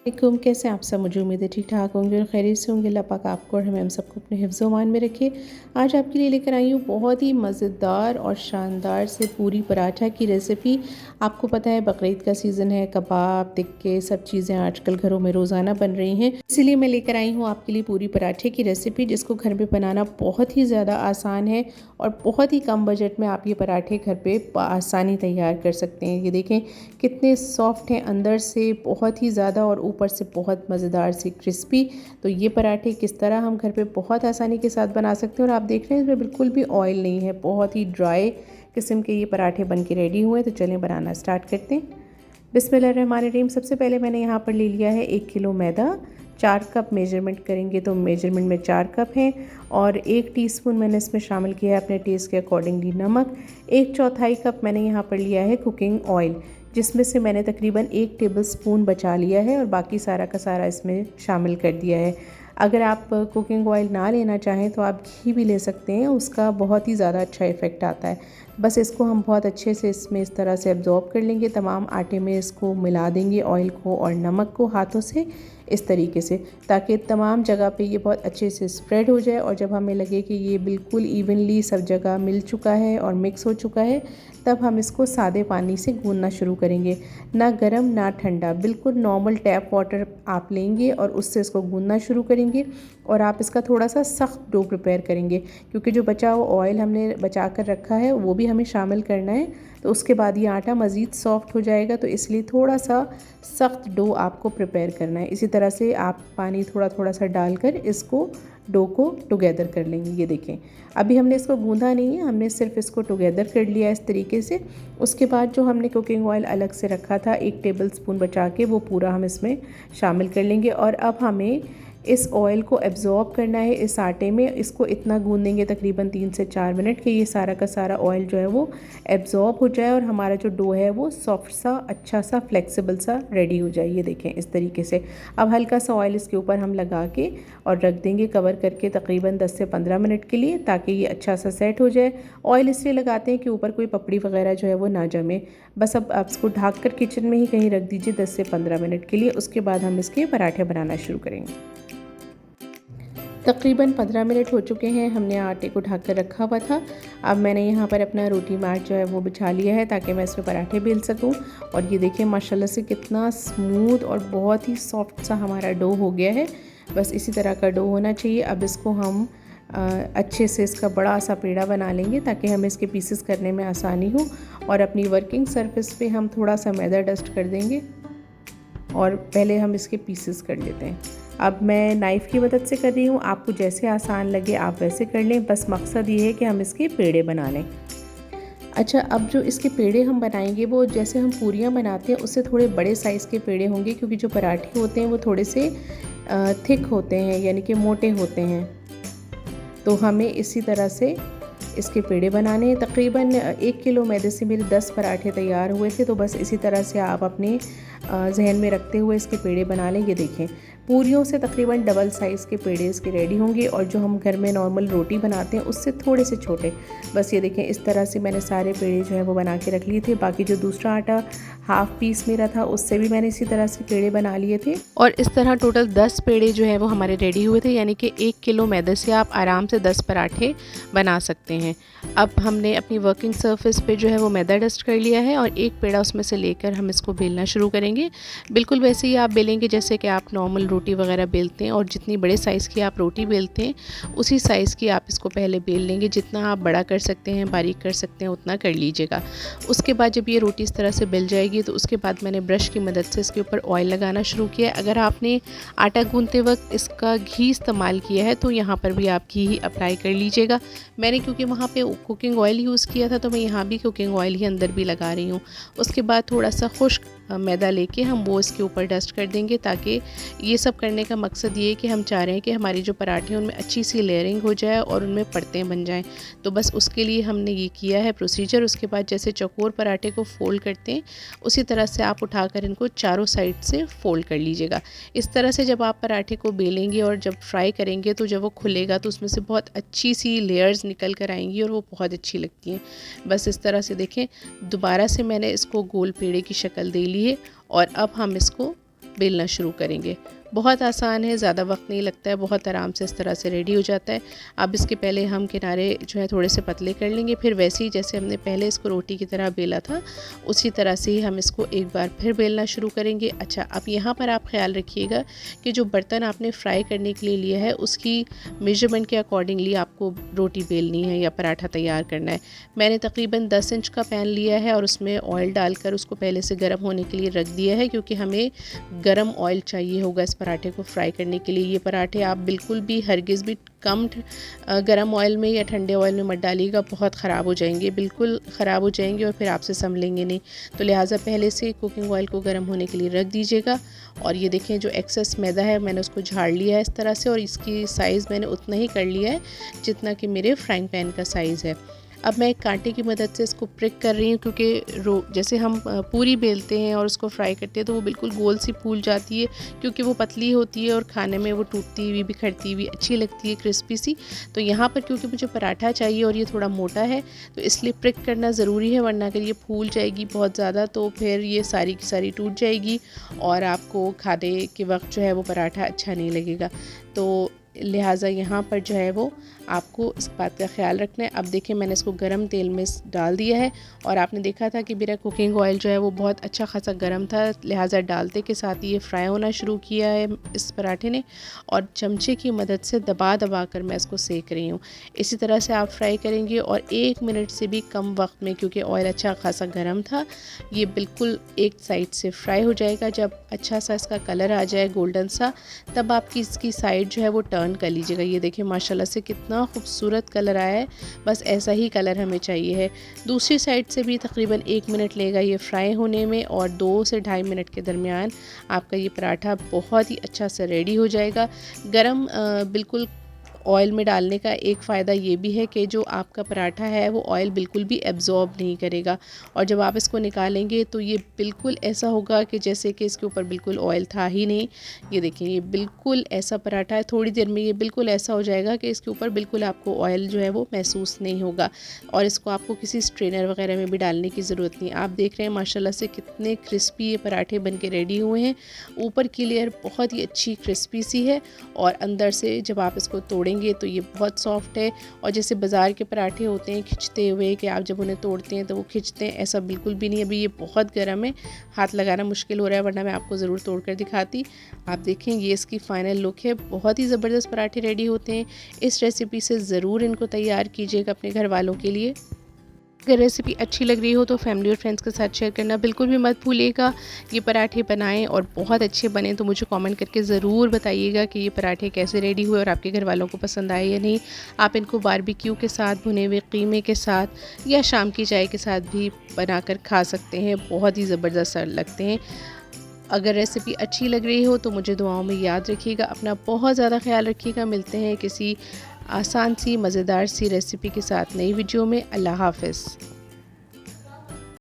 वालेकुम, कैसे हैं आप सब। मुझे उम्मीद है ठीक ठाक होंगे और खैरियत से होंगे। अल्लाह पाक आपको और हमें हम सबको अपने हिफ्ज़ मान में रखे। आज आपके लिए लेकर आई हूँ बहुत ही मज़ेदार और शानदार से पूरी पराठा की रेसिपी। आपको पता है बकरीद का सीज़न है, कबाब टिक्के सब चीज़ें आजकल घरों में रोज़ाना बन रही हैं, इसीलिए मैं लेकर आई हूँ आपके लिए पूरी पराठे की रेसिपी, जिसको घर में बनाना बहुत ही ज़्यादा आसान है और बहुत ही कम बजट में आप ये पराठे घर पर आसानी तैयार कर सकते हैं। ये देखें कितने सॉफ्ट हैं, अंदर से बहुत ही ज़्यादा और ऊपर से बहुत मज़ेदार सी क्रिस्पी। तो ये पराठे किस तरह हम घर पे बहुत आसानी के साथ बना सकते हैं। और आप देख रहे हैं इसमें बिल्कुल भी ऑयल नहीं है, बहुत ही ड्राई किस्म के ये पराठे बन के रेडी हुए हैं। तो चलें बनाना स्टार्ट करते हैं। बिस्मिल्लाहिर्रहमानिर्रहीम। सबसे पहले मैंने यहाँ पर ले लिया है 1 किलो मैदा। 4 कप मेजरमेंट करेंगे तो मेजरमेंट में 4 कप हैं। और 1 टीस्पून मैंने इसमें शामिल किया है अपने टेस्ट के अकॉर्डिंगली नमक। 1/4 कप मैंने यहाँ पर लिया है कुकिंग ऑयल, जिसमें से मैंने तकरीबन 1 टेबलस्पून बचा लिया है और बाकी सारा का सारा इसमें शामिल कर दिया है। अगर आप कुकिंग ऑयल ना लेना चाहें तो आप घी भी ले सकते हैं, उसका बहुत ही ज़्यादा अच्छा इफ़ेक्ट आता है। बस इसको हम बहुत अच्छे से इसमें इस तरह से एब्ज़ॉर्ब कर लेंगे, तमाम आटे में इसको मिला देंगे ऑयल को और नमक को हाथों से इस तरीके से, ताकि तमाम जगह पे ये बहुत अच्छे से स्प्रेड हो जाए। और जब हमें लगे कि ये बिल्कुल इवनली सब जगह मिल चुका है और मिक्स हो चुका है, तब हम इसको सादे पानी से गूंदना शुरू करेंगे। ना गर्म ना ठंडा, बिल्कुल नॉर्मल टैप वाटर आप लेंगे और उससे इसको गूंदना शुरू करेंगे। और आप इसका थोड़ा सा सख्त डो प्रिपेयर करेंगे, क्योंकि जो बचा हुआ ऑयल हमने बचा कर रखा है वो भी हमें शामिल करना है। तो उसके बाद ये आटा मज़ीद सॉफ्ट हो जाएगा, तो इसलिए थोड़ा सा सख्त डो आपको प्रिपेयर करना है। इसी तरह से आप पानी थोड़ा थोड़ा सा डालकर इसको डो को टुगेदर कर लेंगे। ये देखें अभी हमने इसको गूंदा नहीं है, हमने सिर्फ इसको टुगेदर कर लिया इस तरीके से। उसके बाद जो हमने कुकिंग ऑयल अलग से रखा था 1 टेबलस्पून बचा के, वो पूरा हम इसमें शामिल कर लेंगे। और अब हमें इस ऑयल को एब्ज़ॉर्ब करना है इस आटे में। इसको इतना गूंदेंगे तकरीबन 3 से 4 मिनट कि ये सारा का सारा ऑयल जो है वो एब्ज़ॉर्ब हो जाए और हमारा जो डो है वो सॉफ्ट सा, अच्छा सा, फ्लेक्सिबल सा रेडी हो जाए। ये देखें इस तरीके से। अब हल्का सा ऑयल इसके ऊपर हम लगा के और रख देंगे कवर करके तकरीबन 10 से 15 मिनट के लिए, ताकि ये अच्छा सा सेट हो जाए। ऑयल इसलिए लगाते हैं कि ऊपर कोई पपड़ी वगैरह जो है वो ना जमे। बस अब आप इसको ढक कर किचन में ही कहीं रख दीजिए 10 से 15 मिनट के लिए। उसके बाद हम इसके पराठे बनाना शुरू करेंगे। तकरीबन 15 मिनट हो चुके हैं, हमने आटे को ढक कर रखा हुआ था। अब मैंने यहाँ पर अपना रोटी मैट जो है वो बिछा लिया है, ताकि मैं इसमें पराठे बेल सकूँ। और ये देखिए माशाल्लाह से कितना स्मूथ और बहुत ही सॉफ्ट सा हमारा डो हो गया है। बस इसी तरह का डो होना चाहिए। अब इसको हम अच्छे से इसका बड़ा सा पेड़ा बना लेंगे, ताकि हमें इसके पीसेस करने में आसानी हो। और अपनी वर्किंग सरफेस पे हम थोड़ा सा मैदा डस्ट कर देंगे और पहले हम इसके पीसेस कर लेते हैं। अब मैं नाइफ़ की मदद से कर रही हूँ, आपको जैसे आसान लगे आप वैसे कर लें। बस मकसद ये है कि हम इसके पेड़े बना लें। अच्छा, अब जो इसके पेड़े हम बनाएंगे वो जैसे हम पूरियाँ बनाते हैं उससे थोड़े बड़े साइज़ के पेड़े होंगे, क्योंकि जो पराठे होते हैं वो थोड़े से थिक होते हैं, यानी कि मोटे होते हैं। तो हमें इसी तरह से इसके पेड़े बनाने हैं। तकरीबन 1 किलो मैदे से मेरे 10 पराठे तैयार हुए थे। तो बस इसी तरह से आप अपने जहन में रखते हुए इसके पेड़े बना लें। ये देखें पूरियों से तकरीबन डबल साइज़ के पेड़े इसके रेडी होंगे, और जो हम घर में नॉर्मल रोटी बनाते हैं उससे थोड़े से छोटे। बस ये देखें इस तरह से मैंने सारे पेड़े जो है वो बना के रख लिए थे। बाकी जो दूसरा आटा हाफ़ पीस मेरा था उससे भी मैंने इसी तरह से पेड़े बना लिए थे। और इस तरह टोटल 10 पेड़े जो है वो हमारे रेडी हुए थे, यानी कि 1 किलो मैदे से आप आराम से 10 पराठे बना सकते हैं। अब हमने अपनी वर्किंग सरफेस पे जो है वो मैदा डस्ट कर लिया है और एक पेड़ा उसमें से लेकर हम इसको बेलना शुरू करेंगे। बिल्कुल वैसे ही आप बेलेंगे जैसे कि आप नॉर्मल रोटी वगैरह बेलते हैं, और जितनी बड़े साइज़ की आप रोटी बेलते हैं उसी साइज़ की आप इसको पहले बेल लेंगे। जितना आप बड़ा कर सकते हैं, बारीक कर सकते हैं, उतना कर लीजिएगा। उसके बाद जब ये रोटी इस तरह से बेल जाएगी तो उसके बाद मैंने ब्रश की मदद से इसके ऊपर ऑयल लगाना शुरू किया। अगर आपने आटा गूंदते वक्त इसका घी इस्तेमाल किया है तो यहाँ पर भी आप घी ही अप्लाई कर लीजिएगा। मैंने क्योंकि वहाँ पे कुकिंग ऑयल यूज़ किया था तो मैं यहाँ भी कुकिंग ऑयल ही अंदर भी लगा रही हूँ। उसके बाद थोड़ा सा खुश्क मैदा लेके हम वो इसके ऊपर डस्ट कर देंगे, ताकि ये सब करने का मकसद ये है कि हम चाह रहे हैं कि हमारी जो पराठे हैं उनमें अच्छी सी लेयरिंग हो जाए और उनमें परतें बन जाएं। तो बस उसके लिए हमने ये किया है प्रोसीजर। उसके बाद जैसे चौकोर पराठे को फ़ोल्ड करते हैं उसी तरह से आप उठाकर इनको चारों साइड से फ़ोल्ड कर लीजिएगा। इस तरह से जब आप पराठे को बेलेंगे और जब फ्राई करेंगे तो जब वो खुलेगा तो उसमें से बहुत अच्छी सी लेयर्स निकल कर आएंगी और वो बहुत अच्छी लगती हैं। बस इस तरह से देखें, दोबारा से मैंने इसको गोल पेड़े की शक्ल दे ली है और अब हम इसको बेलना शुरू करेंगे। बहुत आसान है, ज़्यादा वक्त नहीं लगता है, बहुत आराम से इस तरह से रेडी हो जाता है। अब इसके पहले हम किनारे जो है थोड़े से पतले कर लेंगे, फिर वैसे ही जैसे हमने पहले इसको रोटी की तरह बेला था उसी तरह से ही हम इसको एक बार फिर बेलना शुरू करेंगे। अच्छा, अब यहाँ पर आप ख्याल रखिएगा कि जो बर्तन आपने फ्राई करने के लिए लिया है उसकी मेजरमेंट के अकॉर्डिंगली आपको रोटी बेलनी है या पराठा तैयार करना है। मैंने तकरीबन 10 इंच का पैन लिया है और उसमें ऑयल डालकर उसको पहले से गर्म होने के लिए रख दिया है, क्योंकि हमें गर्म ऑयल चाहिए होगा इस पराठे को फ्राई करने के लिए। ये पराठे आप बिल्कुल भी हरगिज़ भी कम गर्म ऑयल में या ठंडे ऑयल में मत डालिएगा, बहुत ख़राब हो जाएंगे, बिल्कुल ख़राब हो जाएंगे और फिर आपसे संभलेंगे नहीं। तो लिहाजा पहले से कुकिंग ऑयल को गर्म होने के लिए रख दीजिएगा। और ये देखें जो एक्सेस मैदा है मैंने उसको झाड़ लिया है इस तरह से, और इसकी साइज़ मैंने उतना ही कर लिया है जितना कि मेरे फ्राइंग पैन का साइज़ है। अब मैं एक कांटे की मदद से इसको प्रिक कर रही हूँ, क्योंकि जैसे हम पूरी बेलते हैं और उसको फ्राई करते हैं तो वो बिल्कुल गोल सी फूल जाती है, क्योंकि वो पतली होती है और खाने में वो टूटती हुई बिखरती हुई अच्छी लगती है, क्रिस्पी सी। तो यहाँ पर क्योंकि मुझे पराठा चाहिए और ये थोड़ा मोटा है तो इसलिए प्रिक करना ज़रूरी है, वरना अगर ये फूल जाएगी बहुत ज़्यादा तो फिर ये सारी की सारी टूट जाएगी और आपको खाने के वक्त जो है वो पराठा अच्छा नहीं लगेगा। तो लिहाजा यहाँ पर जो है वो आपको इस बात का ख्याल रखना है। अब देखिए मैंने इसको गरम तेल में डाल दिया है और आपने देखा था कि मेरा कुकिंग ऑयल जो है वो बहुत अच्छा खासा गरम था, लिहाजा डालते के साथ ये फ्राई होना शुरू किया है इस पराठे ने, और चमचे की मदद से दबा दबा कर मैं इसको सेक रही हूँ। इसी तरह से आप फ्राई करेंगे और 1 मिनट से भी कम वक्त में, क्योंकि ऑयल अच्छा खासा गर्म था, ये बिल्कुल एक साइड से फ्राई हो जाएगा। जब अच्छा सा इसका कलर आ जाए गोल्डन सा, तब आपकी इसकी साइड जो है वो टर्न कर लीजिएगा। ये देखिए माशाल्लाह से कितना खूबसूरत कलर आया है, बस ऐसा ही कलर हमें चाहिए है। दूसरी साइड से भी तकरीबन 1 मिनट लेगा ये फ्राई होने में, और 2 से ढाई मिनट के दरमियान आपका ये पराठा बहुत ही अच्छा से रेडी हो जाएगा। गरम बिल्कुल ऑयल में डालने का एक फ़ायदा ये भी है कि जो आपका पराठा है वो ऑयल बिल्कुल भी एब्ज़ॉर्ब नहीं करेगा, और जब आप इसको निकालेंगे तो ये बिल्कुल ऐसा होगा कि जैसे कि इसके ऊपर बिल्कुल ऑयल था ही नहीं। ये देखिए ये बिल्कुल ऐसा पराठा है, थोड़ी देर में ये बिल्कुल ऐसा हो जाएगा कि इसके ऊपर बिल्कुल आपको ऑयल जो है वो महसूस नहीं होगा, और इसको आपको किसी स्ट्रेनर वगैरह में भी डालने की ज़रूरत नहीं। आप देख रहे हैं माशाल्लाह से कितने क्रिस्पी ये पराठे बन के रेडी हुए हैं। ऊपर की लेयर बहुत ही अच्छी क्रिस्पी सी है और अंदर से जब आप इसको तोड़ेंगे तो ये बहुत सॉफ्ट है, और जैसे बाज़ार के पराठे होते हैं खिंचते हुए कि आप जब उन्हें तोड़ते हैं तो वो खिंचते हैं, ऐसा बिल्कुल भी नहीं। अभी ये बहुत गर्म है, हाथ लगाना मुश्किल हो रहा है, वरना मैं आपको ज़रूर तोड़ कर दिखाती। आप देखें ये इसकी फ़ाइनल लुक है, बहुत ही ज़बरदस्त पराठे रेडी होते हैं। इस रेसिपी से ज़रूर इनको तैयार कीजिएगा अपने घर वालों के लिए। अगर रेसिपी अच्छी लग रही हो तो फैमिली और फ्रेंड्स के साथ शेयर करना बिल्कुल भी मत भूलिएगा। ये पराठे बनाएं और बहुत अच्छे बने तो मुझे कमेंट करके ज़रूर बताइएगा कि ये पराठे कैसे रेडी हुए और आपके घर वालों को पसंद आए या नहीं। आप इनको बारबेक्यू के साथ, भुने हुए कीमे के साथ या शाम की चाय के साथ भी बनाकर खा सकते हैं, बहुत ही ज़बरदस्त लगते हैं। अगर रेसिपी अच्छी लग रही हो तो मुझे दुआओं में याद रखिएगा। अपना बहुत ज़्यादा ख्याल रखिएगा। मिलते हैं किसी आसान सी मज़ेदार सी रेसिपी के साथ नई वीडियो में। अल्लाह हाफ़िज़।